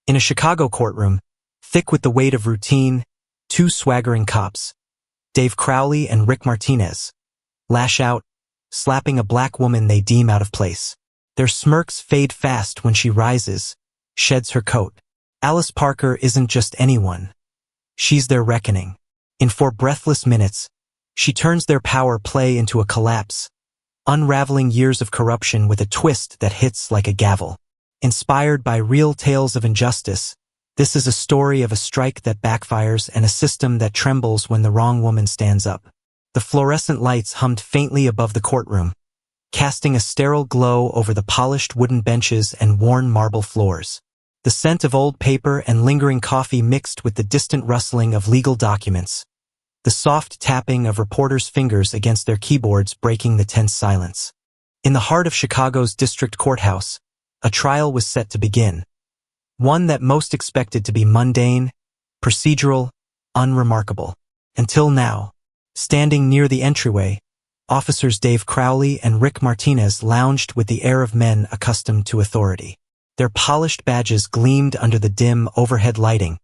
In a Chicago courtroom, thick with the weight of routine, two swaggering cops, Dave Crowley and Rick Martinez, lash out, slapping a black woman they deem out of place. Their smirks fade fast when she rises, sheds her coat. Alice Parker isn't just anyone. She's their reckoning. In 4 breathless minutes, she turns their power play into a collapse, unraveling years of corruption with a twist that hits like a gavel. Inspired by real tales of injustice, this is a story of a strike that backfires and a system that trembles when the wrong woman stands up. The fluorescent lights hummed faintly above the courtroom, casting a sterile glow over the polished wooden benches and worn marble floors. The scent of old paper and lingering coffee mixed with the distant rustling of legal documents, the soft tapping of reporters' fingers against their keyboards breaking the tense silence. In the heart of Chicago's district courthouse, a trial was set to begin. One that most expected to be mundane, procedural, unremarkable. Until now. Standing near the entryway, officers Dave Crowley and Rick Martinez lounged with the air of men accustomed to authority. Their polished badges gleamed under the dim overhead lighting,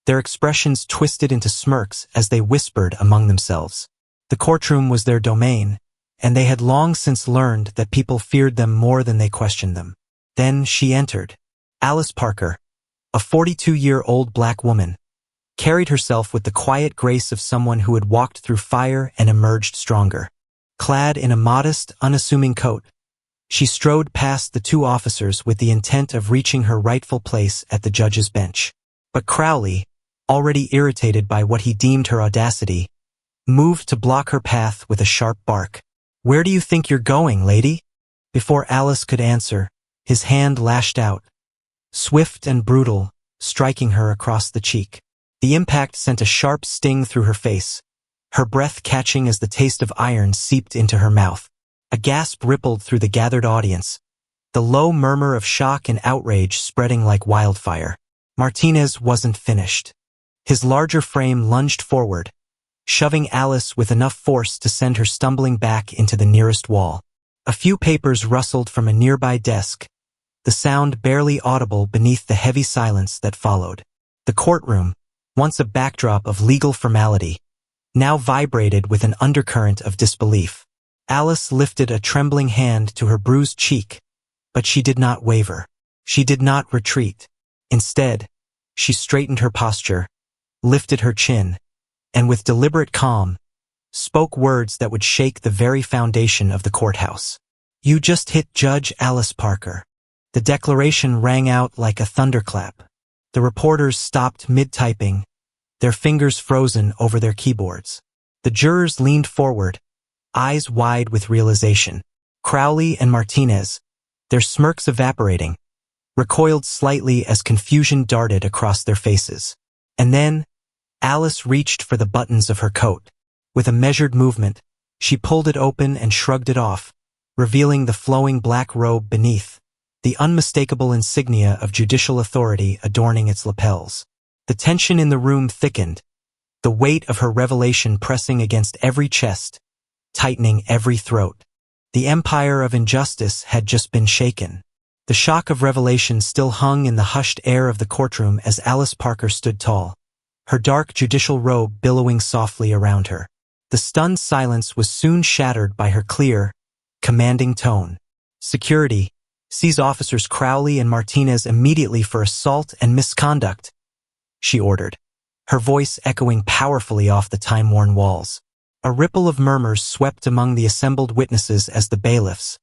their expressions twisted into smirks as they whispered among themselves. The courtroom was their domain, and they had long since learned that people feared them more than they questioned them. Then she entered. Alice Parker, a 42-year-old black woman, carried herself with the quiet grace of someone who had walked through fire and emerged stronger. Clad in a modest, unassuming coat, she strode past the 2 officers with the intent of reaching her rightful place at the judge's bench. But Crowley, already irritated by what he deemed her audacity, moved to block her path with a sharp bark. "Where do you think you're going, lady?" Before Alice could answer, his hand lashed out, swift and brutal, striking her across the cheek. The impact sent a sharp sting through her face, her breath catching as the taste of iron seeped into her mouth. A gasp rippled through the gathered audience, the low murmur of shock and outrage spreading like wildfire. Martinez wasn't finished. His larger frame lunged forward, shoving Alice with enough force to send her stumbling back into the nearest wall. A few papers rustled from a nearby desk, the sound barely audible beneath the heavy silence that followed. The courtroom, once a backdrop of legal formality, now vibrated with an undercurrent of disbelief. Alice lifted a trembling hand to her bruised cheek, but she did not waver. She did not retreat. Instead, she straightened her posture, lifted her chin, and with deliberate calm, spoke words that would shake the very foundation of the courthouse. "You just hit Judge Alice Parker." The declaration rang out like a thunderclap. The reporters stopped mid-typing, their fingers frozen over their keyboards. The jurors leaned forward, eyes wide with realization. Crowley and Martinez, their smirks evaporating, recoiled slightly as confusion darted across their faces. And then, Alice reached for the buttons of her coat. With a measured movement, she pulled it open and shrugged it off, revealing the flowing black robe beneath, the unmistakable insignia of judicial authority adorning its lapels. The tension in the room thickened, the weight of her revelation pressing against every chest, tightening every throat. The empire of injustice had just been shaken. The shock of revelation still hung in the hushed air of the courtroom as Alice Parker stood tall, her dark judicial robe billowing softly around her. The stunned silence was soon shattered by her clear, commanding tone. "Security, seize officers Crowley and Martinez immediately for assault and misconduct," she ordered, her voice echoing powerfully off the time-worn walls. A ripple of murmurs swept among the assembled witnesses as the bailiffs,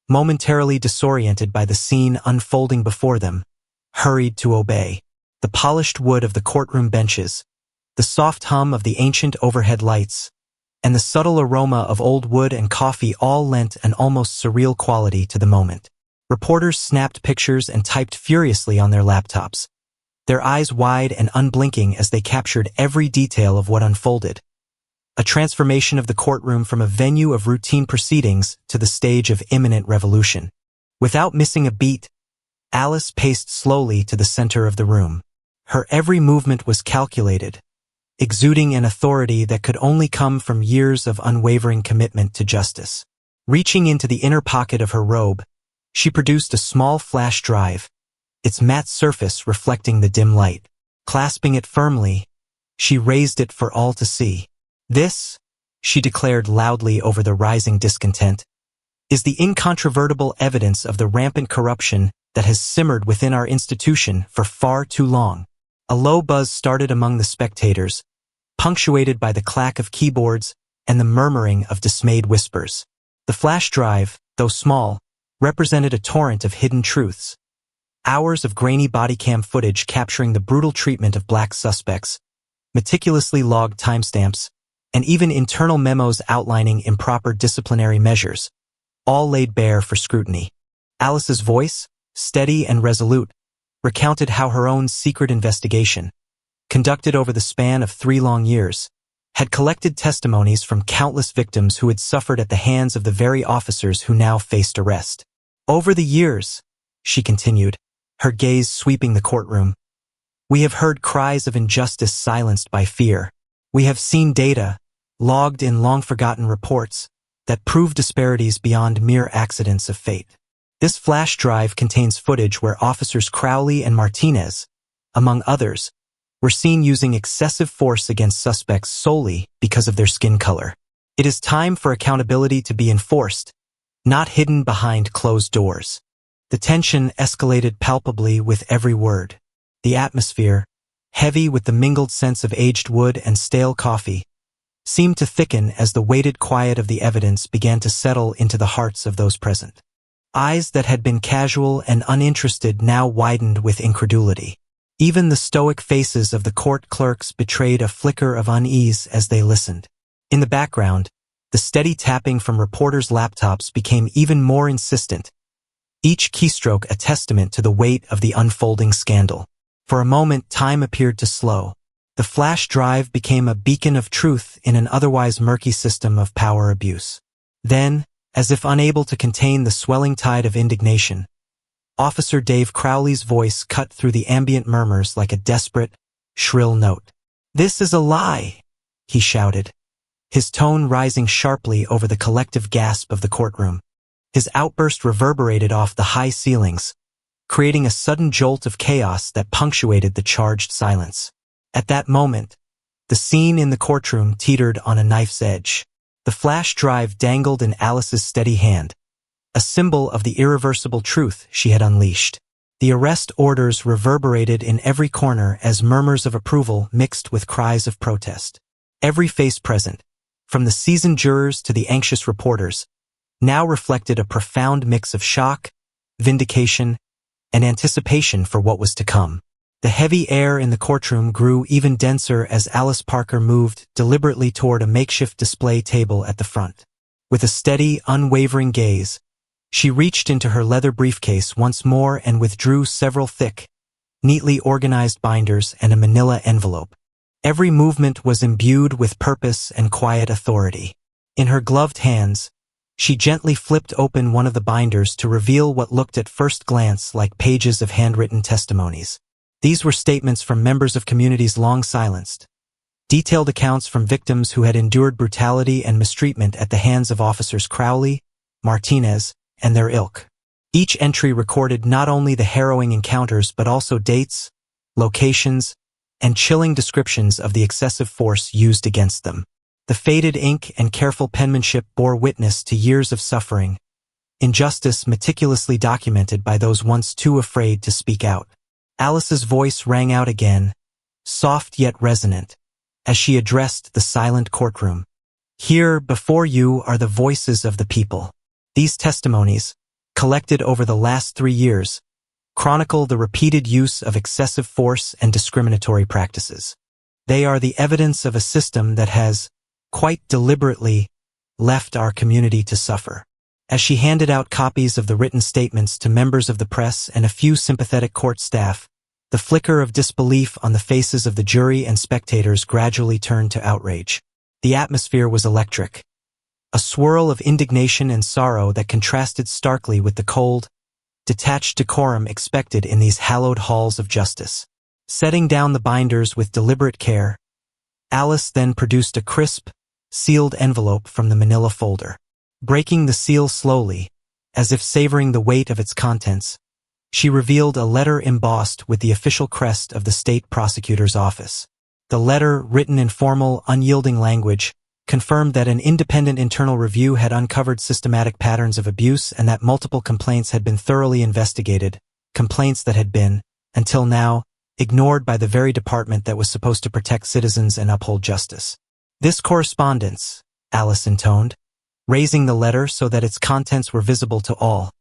momentarily disoriented by the scene unfolding before them, hurried to obey. The polished wood of the courtroom benches, the soft hum of the ancient overhead lights, and the subtle aroma of old wood and coffee all lent an almost surreal quality to the moment. Reporters snapped pictures and typed furiously on their laptops, their eyes wide and unblinking as they captured every detail of what unfolded. A transformation of the courtroom from a venue of routine proceedings to the stage of imminent revolution. Without missing a beat, Alice paced slowly to the center of the room. Her every movement was calculated, exuding an authority that could only come from years of unwavering commitment to justice. Reaching into the inner pocket of her robe, she produced a small flash drive, its matte surface reflecting the dim light. Clasping it firmly, she raised it for all to see. "This," she declared loudly over the rising discontent, "is the incontrovertible evidence of the rampant corruption that has simmered within our institution for far too long." A low buzz started among the spectators, punctuated by the clack of keyboards and the murmuring of dismayed whispers. The flash drive, though small, represented a torrent of hidden truths. Hours of grainy bodycam footage capturing the brutal treatment of black suspects, meticulously logged timestamps, and even internal memos outlining improper disciplinary measures, all laid bare for scrutiny. Alice's voice, steady and resolute, recounted how her own secret investigation, conducted over the span of 3 long years, had collected testimonies from countless victims who had suffered at the hands of the very officers who now faced arrest. "Over the years," she continued, her gaze sweeping the courtroom, "we have heard cries of injustice silenced by fear. We have seen data, logged in long-forgotten reports, that prove disparities beyond mere accidents of fate. This flash drive contains footage where officers Crowley and Martinez, among others, were seen using excessive force against suspects solely because of their skin color. It is time for accountability to be enforced, not hidden behind closed doors." The tension escalated palpably with every word. The atmosphere, heavy with the mingled scents of aged wood and stale coffee, seemed to thicken as the weighted quiet of the evidence began to settle into the hearts of those present. Eyes that had been casual and uninterested now widened with incredulity. Even the stoic faces of the court clerks betrayed a flicker of unease as they listened. In the background, the steady tapping from reporters' laptops became even more insistent, each keystroke a testament to the weight of the unfolding scandal. For a moment, time appeared to slow. The flash drive became a beacon of truth in an otherwise murky system of power abuse. Then, as if unable to contain the swelling tide of indignation, Officer Dave Crowley's voice cut through the ambient murmurs like a desperate, shrill note. "This is a lie," he shouted, his tone rising sharply over the collective gasp of the courtroom. His outburst reverberated off the high ceilings, creating a sudden jolt of chaos that punctuated the charged silence. At that moment, the scene in the courtroom teetered on a knife's edge. The flash drive dangled in Alice's steady hand, a symbol of the irreversible truth she had unleashed. The arrest orders reverberated in every corner as murmurs of approval mixed with cries of protest. Every face present, from the seasoned jurors to the anxious reporters, now reflected a profound mix of shock, vindication, and anticipation for what was to come. The heavy air in the courtroom grew even denser as Alice Parker moved deliberately toward a makeshift display table at the front. With a steady, unwavering gaze, she reached into her leather briefcase once more and withdrew several thick, neatly organized binders and a manila envelope. Every movement was imbued with purpose and quiet authority. In her gloved hands, she gently flipped open one of the binders to reveal what looked at first glance like pages of handwritten testimonies. These were statements from members of communities long silenced, detailed accounts from victims who had endured brutality and mistreatment at the hands of officers Crowley, Martinez, and their ilk. Each entry recorded not only the harrowing encounters but also dates, locations, and chilling descriptions of the excessive force used against them. The faded ink and careful penmanship bore witness to years of suffering, injustice meticulously documented by those once too afraid to speak out. Alice's voice rang out again, soft yet resonant, as she addressed the silent courtroom. "Here, before you, are the voices of the people. These testimonies, collected over the last 3 years, chronicle the repeated use of excessive force and discriminatory practices. They are the evidence of a system that has, quite deliberately, left our community to suffer." As she handed out copies of the written statements to members of the press and a few sympathetic court staff, the flicker of disbelief on the faces of the jury and spectators gradually turned to outrage. The atmosphere was electric, a swirl of indignation and sorrow that contrasted starkly with the cold, detached decorum expected in these hallowed halls of justice. Setting down the binders with deliberate care, Alice then produced a crisp, sealed envelope from the manila folder. Breaking the seal slowly, as if savoring the weight of its contents, She revealed a letter embossed with the official crest of the state prosecutor's office. The letter, written in formal, unyielding language, confirmed that an independent internal review had uncovered systematic patterns of abuse and that multiple complaints had been thoroughly investigated, complaints that had been, until now, ignored by the very department that was supposed to protect citizens and uphold justice. "This correspondence," Alice intoned, raising the letter so that its contents were visible to all,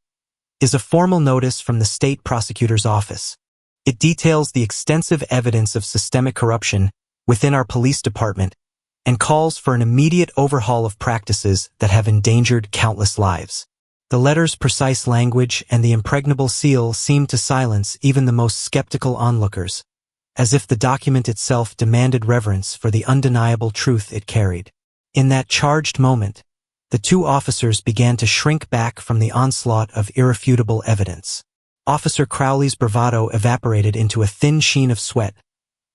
"is a formal notice from the state prosecutor's office. It details the extensive evidence of systemic corruption within our police department and calls for an immediate overhaul of practices that have endangered countless lives." The letter's precise language and the impregnable seal seemed to silence even the most skeptical onlookers, as if the document itself demanded reverence for the undeniable truth it carried. In that charged moment, the two officers began to shrink back from the onslaught of irrefutable evidence. Officer Crowley's bravado evaporated into a thin sheen of sweat,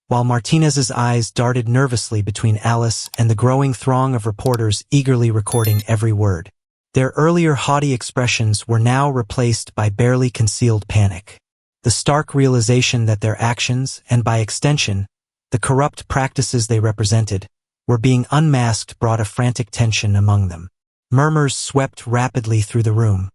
while Martinez's eyes darted nervously between Alice and the growing throng of reporters eagerly recording every word. Their earlier haughty expressions were now replaced by barely concealed panic. The stark realization that their actions, and by extension, the corrupt practices they represented, were being unmasked brought a frantic tension among them. Murmurs swept rapidly through the room.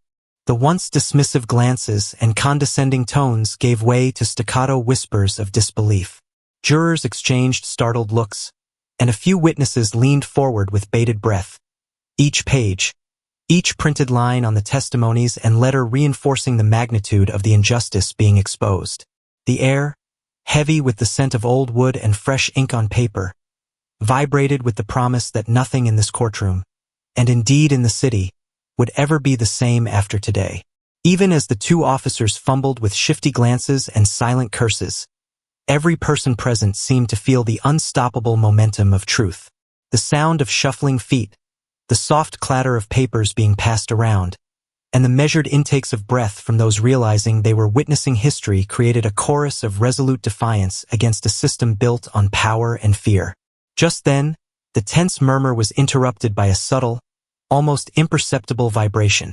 The once dismissive glances and condescending tones gave way to staccato whispers of disbelief. Jurors exchanged startled looks, and a few witnesses leaned forward with bated breath. Each printed line on the testimonies and letter reinforcing the magnitude of the injustice being exposed. The air, heavy with the scent of old wood and fresh ink on paper, vibrated with the promise that nothing in this courtroom, and indeed in the city, would ever be the same after today. Even as the two officers fumbled with shifty glances and silent curses, every person present seemed to feel the unstoppable momentum of truth. The sound of shuffling feet, the soft clatter of papers being passed around, and the measured intakes of breath from those realizing they were witnessing history created a chorus of resolute defiance against a system built on power and fear. Just then, the tense murmur was interrupted by a subtle, almost imperceptible vibration.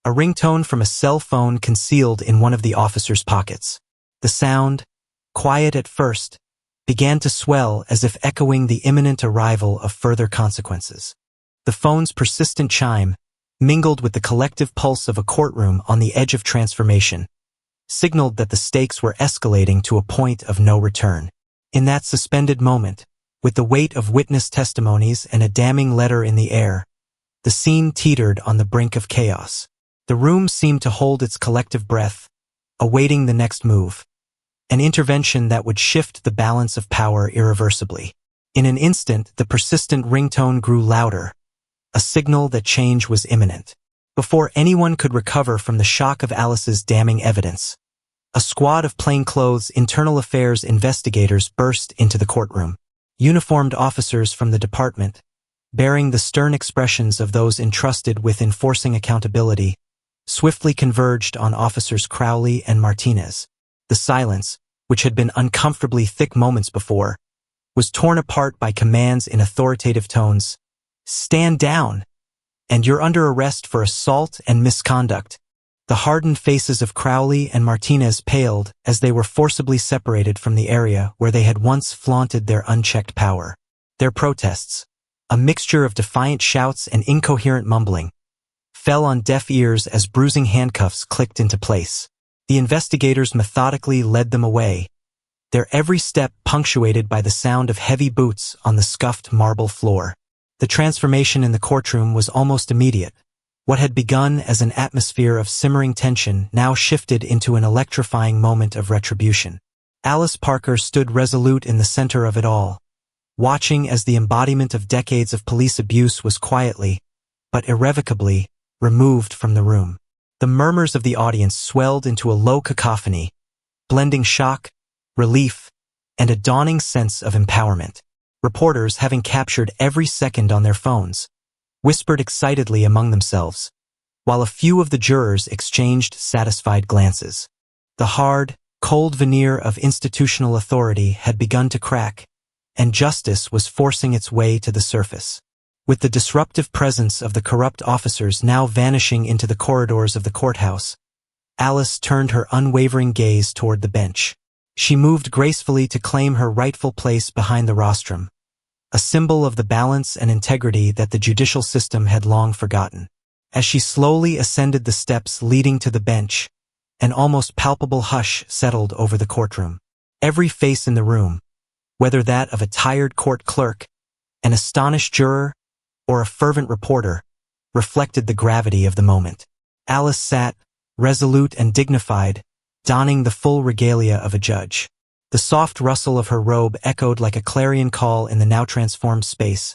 A ringtone from a cell phone concealed in one of the officer's pockets. The sound, quiet at first, began to swell as if echoing the imminent arrival of further consequences. The phone's persistent chime, mingled with the collective pulse of a courtroom on the edge of transformation, signaled that the stakes were escalating to a point of no return. In that suspended moment, with the weight of witness testimonies and a damning letter in the air, the scene teetered on the brink of chaos. The room seemed to hold its collective breath, awaiting the next move, an intervention that would shift the balance of power irreversibly. In an instant, the persistent ringtone grew louder, a signal that change was imminent. Before anyone could recover from the shock of Alice's damning evidence, a squad of plainclothes internal affairs investigators burst into the courtroom. Uniformed officers from the department, bearing the stern expressions of those entrusted with enforcing accountability, swiftly converged on Officers Crowley and Martinez. The silence, which had been uncomfortably thick moments before, was torn apart by commands in authoritative tones. "Stand down, and you're under arrest for assault and misconduct." The hardened faces of Crowley and Martinez paled as they were forcibly separated from the area where they had once flaunted their unchecked power. Their protests, a mixture of defiant shouts and incoherent mumbling, fell on deaf ears as bruising handcuffs clicked into place. The investigators methodically led them away, their every step punctuated by the sound of heavy boots on the scuffed marble floor. The transformation in the courtroom was almost immediate. What had begun as an atmosphere of simmering tension now shifted into an electrifying moment of retribution. Alice Parker stood resolute in the center of it all, watching as the embodiment of decades of police abuse was quietly, but irrevocably, removed from the room. The murmurs of the audience swelled into a low cacophony, blending shock, relief, and a dawning sense of empowerment. Reporters, having captured every second on their phones, whispered excitedly among themselves, while a few of the jurors exchanged satisfied glances. The hard, cold veneer of institutional authority had begun to crack, and justice was forcing its way to the surface. With the disruptive presence of the corrupt officers now vanishing into the corridors of the courthouse, Alice turned her unwavering gaze toward the bench. She moved gracefully to claim her rightful place behind the rostrum, a symbol of the balance and integrity that the judicial system had long forgotten. As she slowly ascended the steps leading to the bench, an almost palpable hush settled over the courtroom. Every face in the room, whether that of a tired court clerk, an astonished juror, or a fervent reporter, reflected the gravity of the moment. Alice sat, resolute and dignified, donning the full regalia of a judge. The soft rustle of her robe echoed like a clarion call in the now transformed space,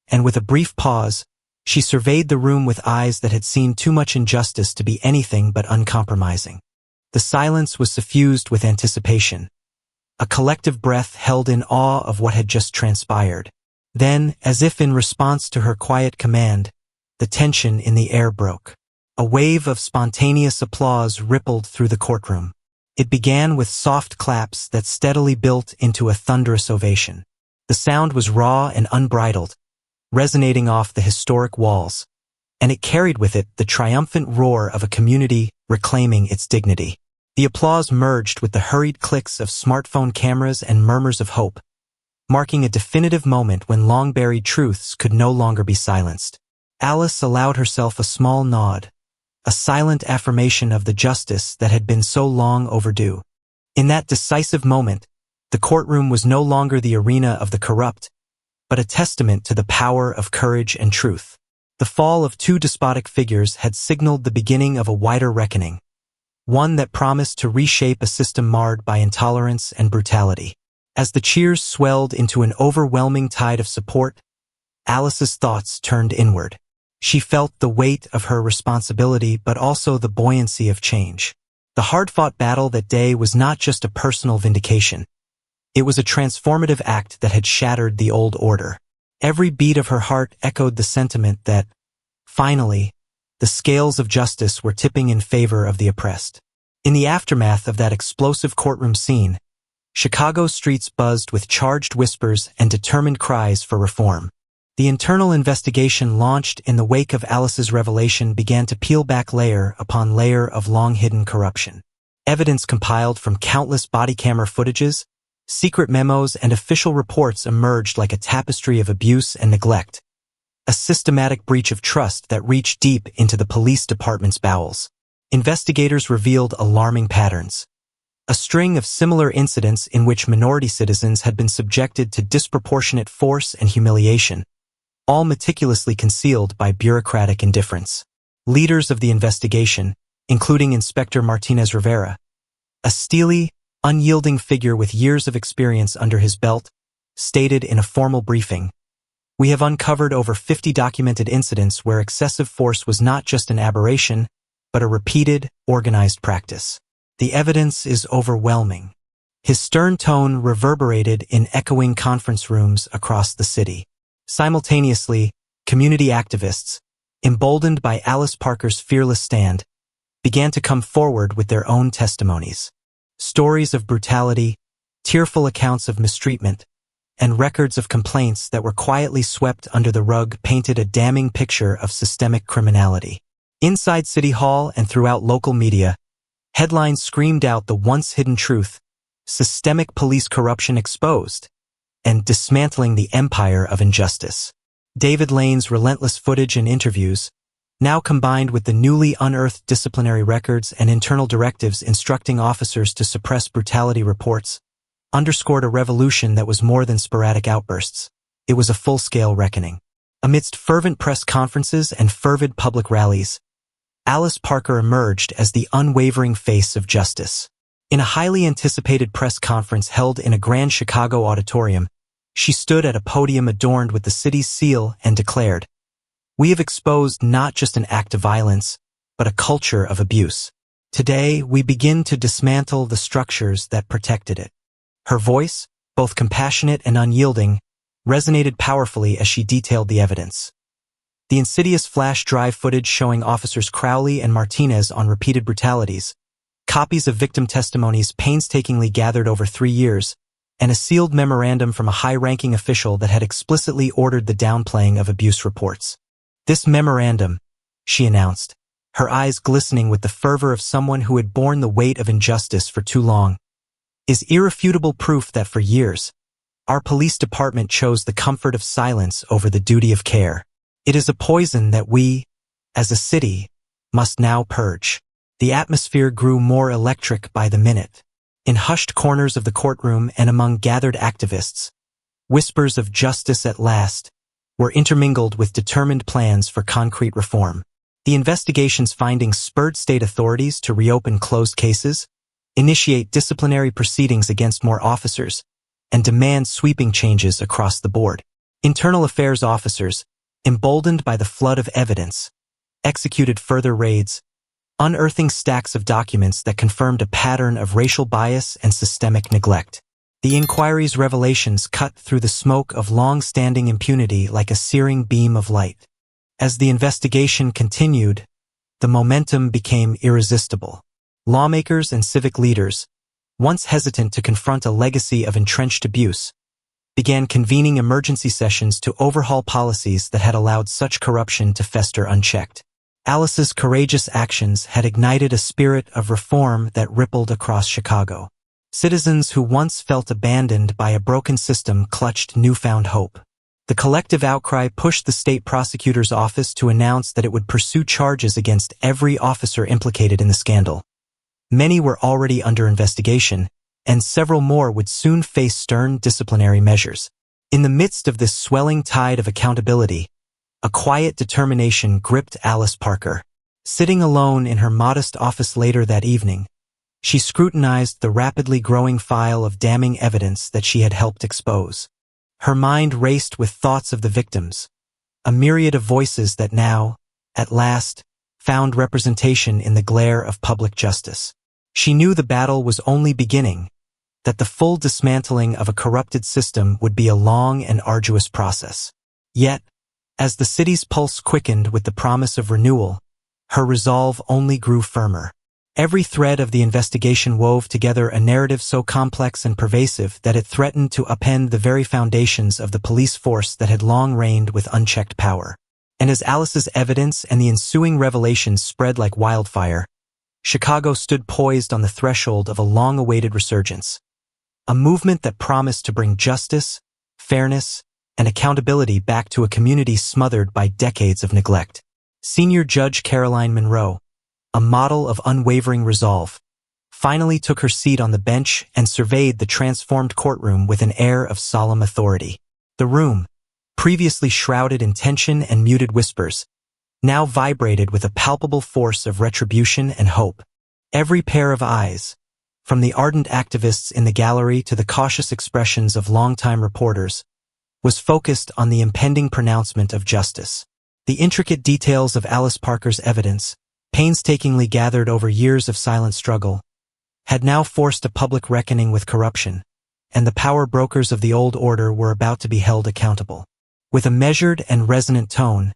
and with a brief pause, she surveyed the room with eyes that had seen too much injustice to be anything but uncompromising. The silence was suffused with anticipation, a collective breath held in awe of what had just transpired. Then, as if in response to her quiet command, the tension in the air broke. A wave of spontaneous applause rippled through the courtroom. It began with soft claps that steadily built into a thunderous ovation. The sound was raw and unbridled, resonating off the historic walls, and it carried with it the triumphant roar of a community reclaiming its dignity. The applause merged with the hurried clicks of smartphone cameras and murmurs of hope, marking a definitive moment when long-buried truths could no longer be silenced. Alice allowed herself a small nod, a silent affirmation of the justice that had been so long overdue. In that decisive moment, the courtroom was no longer the arena of the corrupt, but a testament to the power of courage and truth. The fall of two despotic figures had signaled the beginning of a wider reckoning, one that promised to reshape a system marred by intolerance and brutality. As the cheers swelled into an overwhelming tide of support, Alice's thoughts turned inward. She felt the weight of her responsibility but also the buoyancy of change. The hard-fought battle that day was not just a personal vindication. It was a transformative act that had shattered the old order. Every beat of her heart echoed the sentiment that, finally, the scales of justice were tipping in favor of the oppressed. In the aftermath of that explosive courtroom scene, Chicago's streets buzzed with charged whispers and determined cries for reform. The internal investigation launched in the wake of Alice's revelation began to peel back layer upon layer of long-hidden corruption. Evidence compiled from countless body camera footages, secret memos, and official reports emerged like a tapestry of abuse and neglect, a systematic breach of trust that reached deep into the police department's bowels. Investigators revealed alarming patterns. A string of similar incidents in which minority citizens had been subjected to disproportionate force and humiliation, all meticulously concealed by bureaucratic indifference. Leaders of the investigation, including Inspector Martinez Rivera, a steely, unyielding figure with years of experience under his belt, stated in a formal briefing, "We have uncovered over 50 documented incidents where excessive force was not just an aberration, but a repeated, organized practice. The evidence is overwhelming." His stern tone reverberated in echoing conference rooms across the city. Simultaneously, community activists, emboldened by Alice Parker's fearless stand, began to come forward with their own testimonies. Stories of brutality, tearful accounts of mistreatment, and records of complaints that were quietly swept under the rug painted a damning picture of systemic criminality. Inside City Hall and throughout local media, headlines screamed out the once-hidden truth: systemic police corruption exposed, and dismantling the empire of injustice. David Lane's relentless footage and interviews, now combined with the newly unearthed disciplinary records and internal directives instructing officers to suppress brutality reports, underscored a revolution that was more than sporadic outbursts. It was a full-scale reckoning. Amidst fervent press conferences and fervid public rallies, Alice Parker emerged as the unwavering face of justice. In a highly anticipated press conference held in a grand Chicago auditorium, she stood at a podium adorned with the city's seal and declared, "We have exposed not just an act of violence, but a culture of abuse. Today, we begin to dismantle the structures that protected it." Her voice, both compassionate and unyielding, resonated powerfully as she detailed the evidence. The insidious flash drive footage showing officers Crowley and Martinez on repeated brutalities, copies of victim testimonies painstakingly gathered over 3 years, and a sealed memorandum from a high-ranking official that had explicitly ordered the downplaying of abuse reports. "This memorandum," she announced, her eyes glistening with the fervor of someone who had borne the weight of injustice for too long, is irrefutable proof that for years, our police department chose the comfort of silence over the duty of care. It is a poison that we, as a city, must now purge. The atmosphere grew more electric by the minute. In hushed corners of the courtroom and among gathered activists, whispers of justice at last were intermingled with determined plans for concrete reform. The investigation's findings spurred state authorities to reopen closed cases, initiate disciplinary proceedings against more officers, and demand sweeping changes across the board. Internal affairs officers, emboldened by the flood of evidence, executed further raids, unearthing stacks of documents that confirmed a pattern of racial bias and systemic neglect. The inquiry's revelations cut through the smoke of long-standing impunity like a searing beam of light. As the investigation continued, the momentum became irresistible. Lawmakers and civic leaders, once hesitant to confront a legacy of entrenched abuse, began convening emergency sessions to overhaul policies that had allowed such corruption to fester unchecked. Alice's courageous actions had ignited a spirit of reform that rippled across Chicago. Citizens who once felt abandoned by a broken system clutched newfound hope. The collective outcry pushed the state prosecutor's office to announce that it would pursue charges against every officer implicated in the scandal. Many were already under investigation, and several more would soon face stern disciplinary measures. In the midst of this swelling tide of accountability, a quiet determination gripped Alice Parker. Sitting alone in her modest office later that evening, she scrutinized the rapidly growing file of damning evidence that she had helped expose. Her mind raced with thoughts of the victims, a myriad of voices that now, at last, found representation in the glare of public justice. She knew the battle was only beginning, that the full dismantling of a corrupted system would be a long and arduous process. Yet, as the city's pulse quickened with the promise of renewal, her resolve only grew firmer. Every thread of the investigation wove together a narrative so complex and pervasive that it threatened to upend the very foundations of the police force that had long reigned with unchecked power. And as Alice's evidence and the ensuing revelations spread like wildfire, Chicago stood poised on the threshold of a long-awaited resurgence. A movement that promised to bring justice, fairness, and accountability back to a community smothered by decades of neglect. Senior Judge Caroline Monroe, a model of unwavering resolve, finally took her seat on the bench and surveyed the transformed courtroom with an air of solemn authority. The room, previously shrouded in tension and muted whispers, now vibrated with a palpable force of retribution and hope. Every pair of eyes, from the ardent activists in the gallery to the cautious expressions of longtime reporters, was focused on the impending pronouncement of justice. The intricate details of Alice Parker's evidence, painstakingly gathered over years of silent struggle, had now forced a public reckoning with corruption, and the power brokers of the old order were about to be held accountable. With a measured and resonant tone,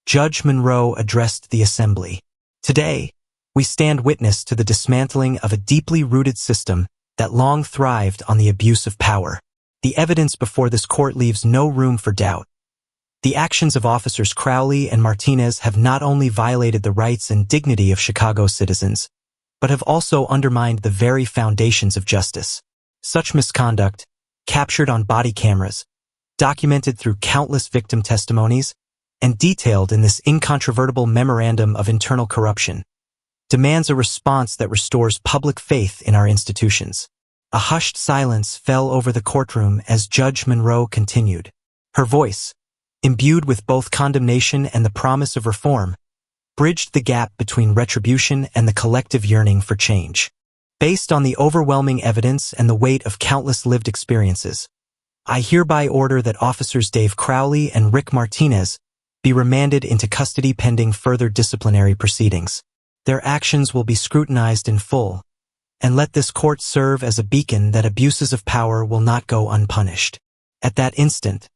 Judge Monroe addressed the assembly. Today, we stand witness to the dismantling of a deeply rooted system that long thrived on the abuse of power. The evidence before this court leaves no room for doubt. The actions of officers Crowley and Martinez have not only violated the rights and dignity of Chicago citizens, but have also undermined the very foundations of justice. Such misconduct, captured on body cameras, documented through countless victim testimonies, and detailed in this incontrovertible memorandum of internal corruption, demands a response that restores public faith in our institutions. A hushed silence fell over the courtroom as Judge Monroe continued. Her voice, imbued with both condemnation and the promise of reform, bridged the gap between retribution and the collective yearning for change. Based on the overwhelming evidence and the weight of countless lived experiences, I hereby order that Officers Dave Crowley and Rick Martinez be remanded into custody pending further disciplinary proceedings. Their actions will be scrutinized in full, and let this court serve as a beacon that abuses of power will not go unpunished. At that instant,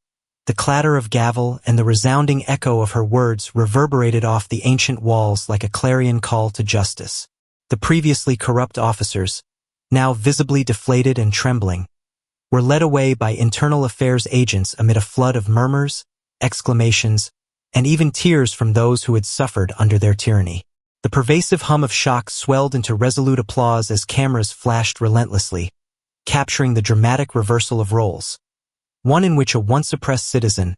the clatter of gavel and the resounding echo of her words reverberated off the ancient walls like a clarion call to justice. The previously corrupt officers, now visibly deflated and trembling, were led away by internal affairs agents amid a flood of murmurs, exclamations, and even tears from those who had suffered under their tyranny. The pervasive hum of shock swelled into resolute applause as cameras flashed relentlessly, capturing the dramatic reversal of roles, one in which a once-oppressed citizen,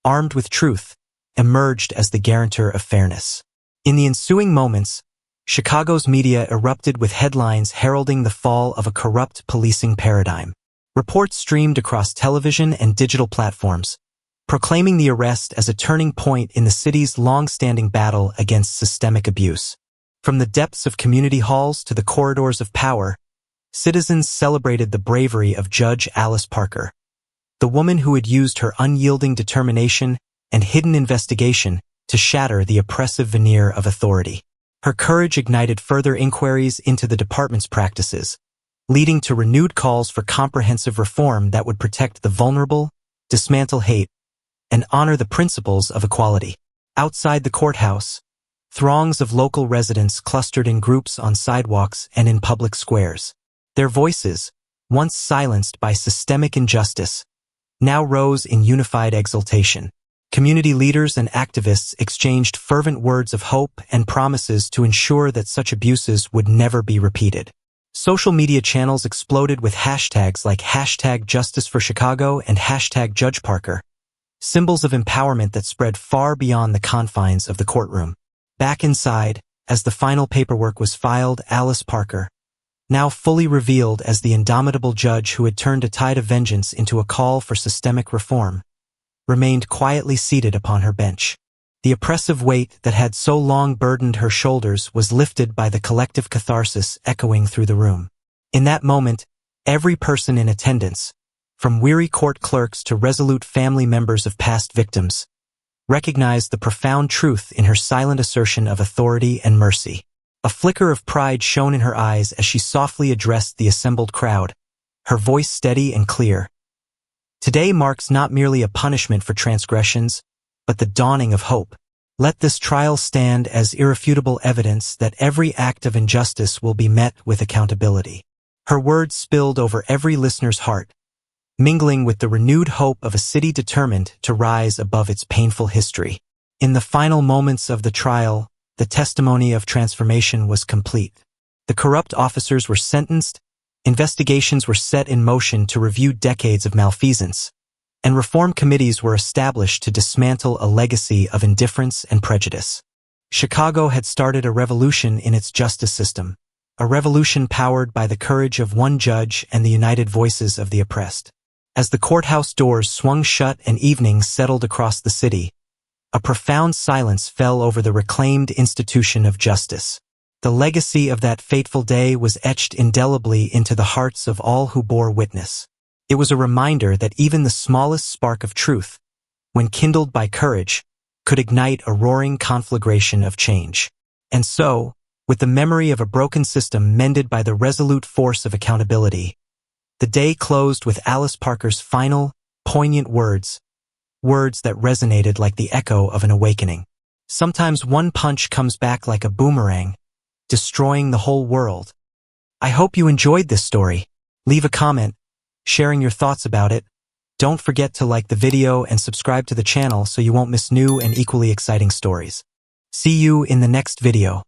armed with truth, emerged as the guarantor of fairness. In the ensuing moments, Chicago's media erupted with headlines heralding the fall of a corrupt policing paradigm. Reports streamed across television and digital platforms, proclaiming the arrest as a turning point in the city's long-standing battle against systemic abuse. From the depths of community halls to the corridors of power, citizens celebrated the bravery of Judge Alice Parker, the woman who had used her unyielding determination and hidden investigation to shatter the oppressive veneer of authority. Her courage ignited further inquiries into the department's practices, leading to renewed calls for comprehensive reform that would protect the vulnerable, dismantle hate, and honor the principles of equality. Outside the courthouse, throngs of local residents clustered in groups on sidewalks and in public squares. Their voices, once silenced by systemic injustice, now rose in unified exultation. Community leaders and activists exchanged fervent words of hope and promises to ensure that such abuses would never be repeated. Social media channels exploded with hashtags like #JusticeForChicago and #JudgeParker, symbols of empowerment that spread far beyond the confines of the courtroom. Back inside, as the final paperwork was filed, Alice Parker, now fully revealed as the indomitable judge who had turned a tide of vengeance into a call for systemic reform, remained quietly seated upon her bench. The oppressive weight that had so long burdened her shoulders was lifted by the collective catharsis echoing through the room. In that moment, every person in attendance, from weary court clerks to resolute family members of past victims, recognized the profound truth in her silent assertion of authority and mercy. A flicker of pride shone in her eyes as she softly addressed the assembled crowd, her voice steady and clear. Today marks not merely a punishment for transgressions, but the dawning of hope. Let this trial stand as irrefutable evidence that every act of injustice will be met with accountability. Her words spilled over every listener's heart, mingling with the renewed hope of a city determined to rise above its painful history. In the final moments of the trial, the testimony of transformation was complete. The corrupt officers were sentenced, investigations were set in motion to review decades of malfeasance, and reform committees were established to dismantle a legacy of indifference and prejudice. Chicago had started a revolution in its justice system, a revolution powered by the courage of one judge and the united voices of the oppressed. As the courthouse doors swung shut and evening settled across the city, a profound silence fell over the reclaimed institution of justice. The legacy of that fateful day was etched indelibly into the hearts of all who bore witness. It was a reminder that even the smallest spark of truth, when kindled by courage, could ignite a roaring conflagration of change. And so, with the memory of a broken system mended by the resolute force of accountability, the day closed with Alice Parker's final, poignant words that resonated like the echo of an awakening. Sometimes one punch comes back like a boomerang, destroying the whole world. I hope you enjoyed this story. Leave a comment, sharing your thoughts about it. Don't forget to like the video and subscribe to the channel so you won't miss new and equally exciting stories. See you in the next video.